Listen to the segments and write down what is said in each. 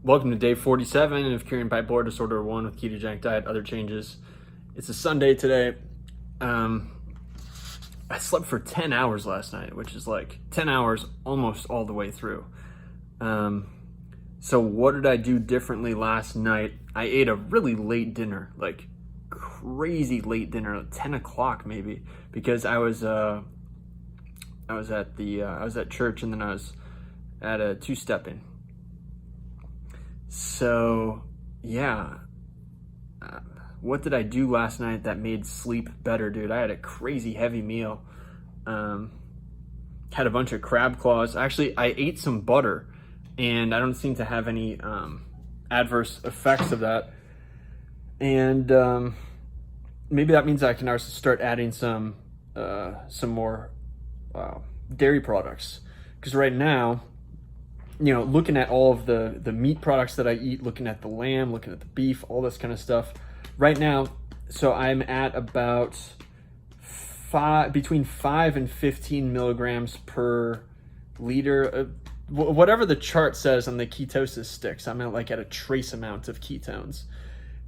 Welcome to day 47 of curing bipolar disorder 1 with ketogenic diet, other changes. It's a Sunday today. I slept for 10 hours last night, which is like 10 hours almost all the way through. So what did I do differently last night? I ate a really late dinner, like crazy late dinner, like 10 o'clock maybe, because I was at church, and then I was at a two-stepping. So yeah, what did I do last night that made sleep better, dude? I had a crazy heavy meal. Had a bunch of crab claws. Actually, I ate some butter, and I don't seem to have any adverse effects of that. And maybe that means I can also start adding some more dairy products, because right now, you know, looking at all of the meat products that I eat, looking at the lamb, looking at the beef, all this kind of stuff right now. So I'm at about between 5 and 15 milligrams per liter. Whatever the chart says on the ketosis sticks, I'm at a trace amount of ketones.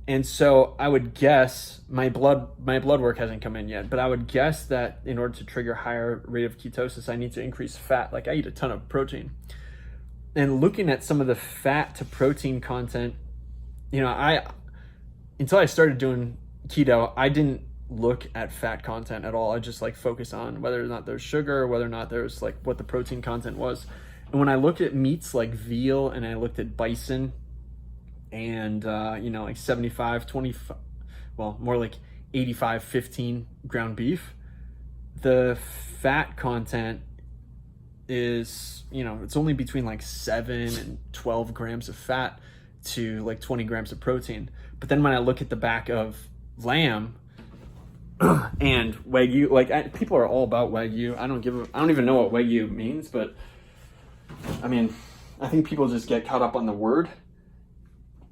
And so I would guess, my blood work hasn't come in yet, but I would guess that in order to trigger higher rate of ketosis, I need to increase fat. Like, I eat a ton of protein. And looking at some of the fat to protein content, you know, until I started doing keto, I didn't look at fat content at all. I just focused on whether or not there's sugar, whether or not there's what the protein content was. And when I looked at meats like veal, and I looked at bison, and 75, 25, well, more like 85, 15 ground beef, the fat content is, it's only between 7 and 12 grams of fat to 20 grams of protein. But then when I look at the back of lamb and Wagyu, people are all about Wagyu. I don't even know what Wagyu means, but I mean, I think people just get caught up on the word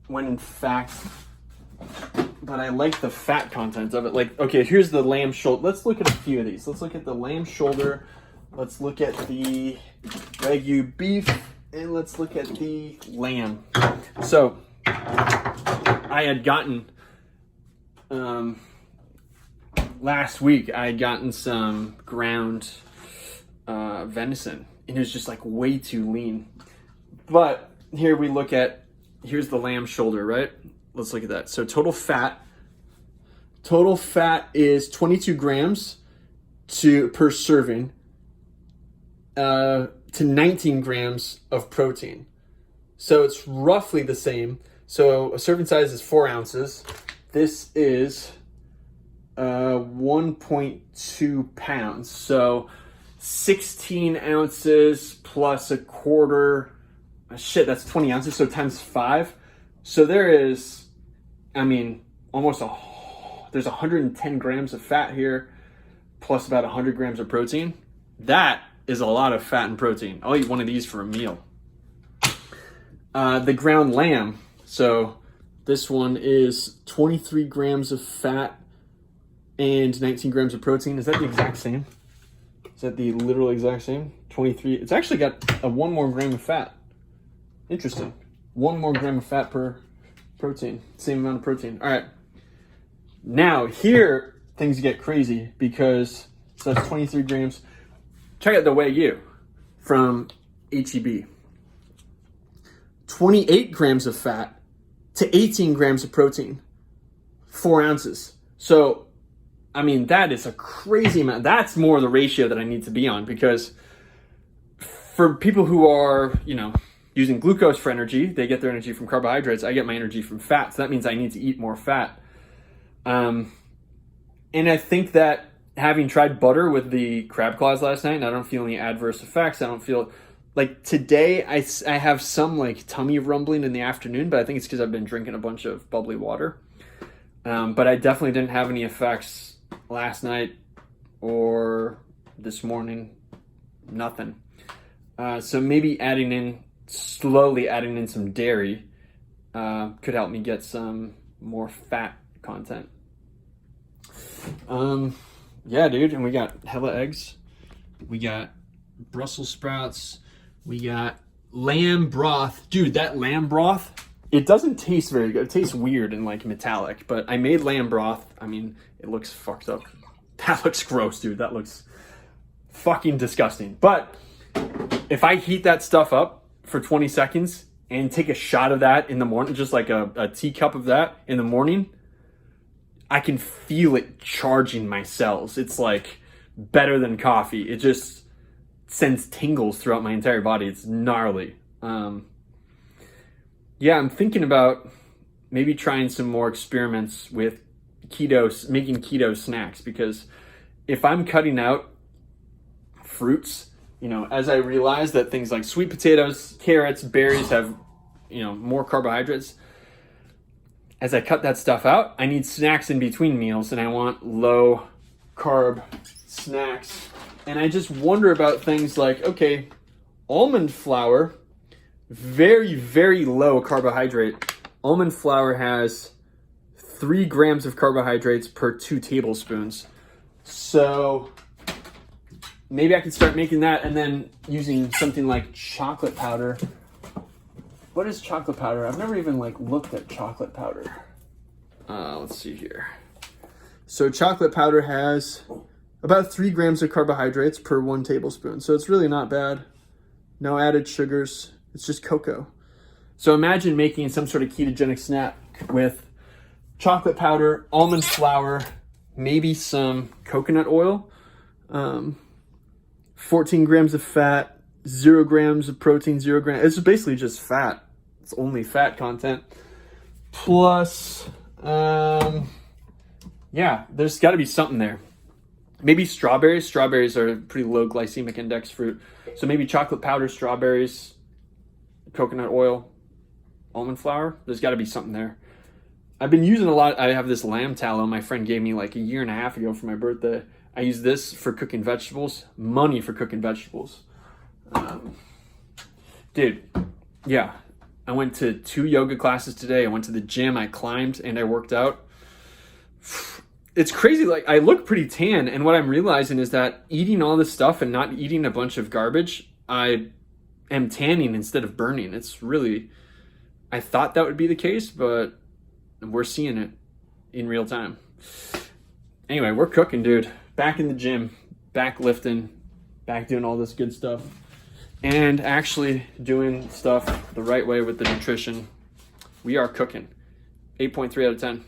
when in fact, but I like the fat content of it. Okay, here's the lamb shoulder. Let's look at a few of these. Let's look at the lamb shoulder. Let's look at the Wagyu beef, and let's look at the lamb. So I had gotten, last week, I had gotten some ground venison, and it was just way too lean. But here here's the lamb shoulder, right? Let's look at that. So total fat is 22 grams per serving. To 19 grams of protein. So it's roughly the same. So a serving size is 4 ounces. This is 1.2 pounds. So 16 ounces plus a quarter. That's 20 ounces. So times 5. So there is, there's 110 grams of fat here, plus about 100 grams of protein. That is a lot of fat and protein. I'll eat one of these for a meal. The ground lamb. So this one is 23 grams of fat and 19 grams of protein. Is that the exact same? Is that the literal exact same? 23. It's actually got a 1 more gram of fat. Interesting. 1 more gram of fat per protein. Same amount of protein. All right. Now here things get crazy, because so that's 23 grams. Check out the Wagyu from HEB. 28 grams of fat to 18 grams of protein, 4 ounces. So, that is a crazy amount. That's more the ratio that I need to be on, because for people who are, using glucose for energy, they get their energy from carbohydrates. I get my energy from fat. So that means I need to eat more fat. And I think that having tried butter with the crab claws last night, and I don't feel any adverse effects. I don't feel today I have some tummy rumbling in the afternoon, but I think it's because I've been drinking a bunch of bubbly water. But I definitely didn't have any effects last night or this morning. Nothing. So maybe slowly adding in some dairy could help me get some more fat content. Yeah, dude, and we got hella eggs. We got Brussels sprouts. We got lamb broth. Dude, that lamb broth, it doesn't taste very good. It tastes weird and like metallic, but I made lamb broth. I mean, it looks fucked up. That looks gross, dude. That looks fucking disgusting. But if I heat that stuff up for 20 seconds and take a shot of that in the morning, just like a teacup of that in the morning, I can feel it charging my cells. It's like better than coffee. It just sends tingles throughout my entire body. It's gnarly. Yeah, I'm thinking about maybe trying some more experiments with keto, making keto snacks, because if I'm cutting out fruits, you know, as I realize that things like sweet potatoes, carrots, berries have, you know, more carbohydrates, as I cut that stuff out, I need snacks in between meals, and I want low carb snacks. And I just wonder about things like, okay, almond flour, very, very low carbohydrate. Almond flour has 3 grams of carbohydrates per 2 tablespoons. So maybe I can start making that, and then using something like chocolate powder. What is chocolate powder? I've never even like looked at chocolate powder. Let's see here. So chocolate powder has about 3 grams of carbohydrates per 1 tablespoon. So it's really not bad. No added sugars. It's just cocoa. So imagine making some sort of ketogenic snack with chocolate powder, almond flour, maybe some coconut oil, 14 grams of fat, 0 grams of protein, 0 grams. It's basically just fat. It's only fat content. Plus, yeah, there's got to be something there. Maybe strawberries. Strawberries are a pretty low glycemic index fruit. So maybe chocolate powder, strawberries, coconut oil, almond flour. There's got to be something there. I've been using a lot. I have this lamb tallow my friend gave me like a year and a half ago for my birthday. I use this for cooking vegetables. Money for cooking vegetables. Dude, yeah. I went to 2 yoga classes today. I went to the gym. I climbed and I worked out. It's crazy. Like, I look pretty tan, and what I'm realizing is that eating all this stuff and not eating a bunch of garbage, I am tanning instead of burning. It's really, I thought that would be the case, but we're seeing it in real time. Anyway, we're cooking, dude. Back in the gym, back lifting, back doing all this good stuff, and actually doing stuff the right way with the nutrition. We are cooking. 8.3 out of 10.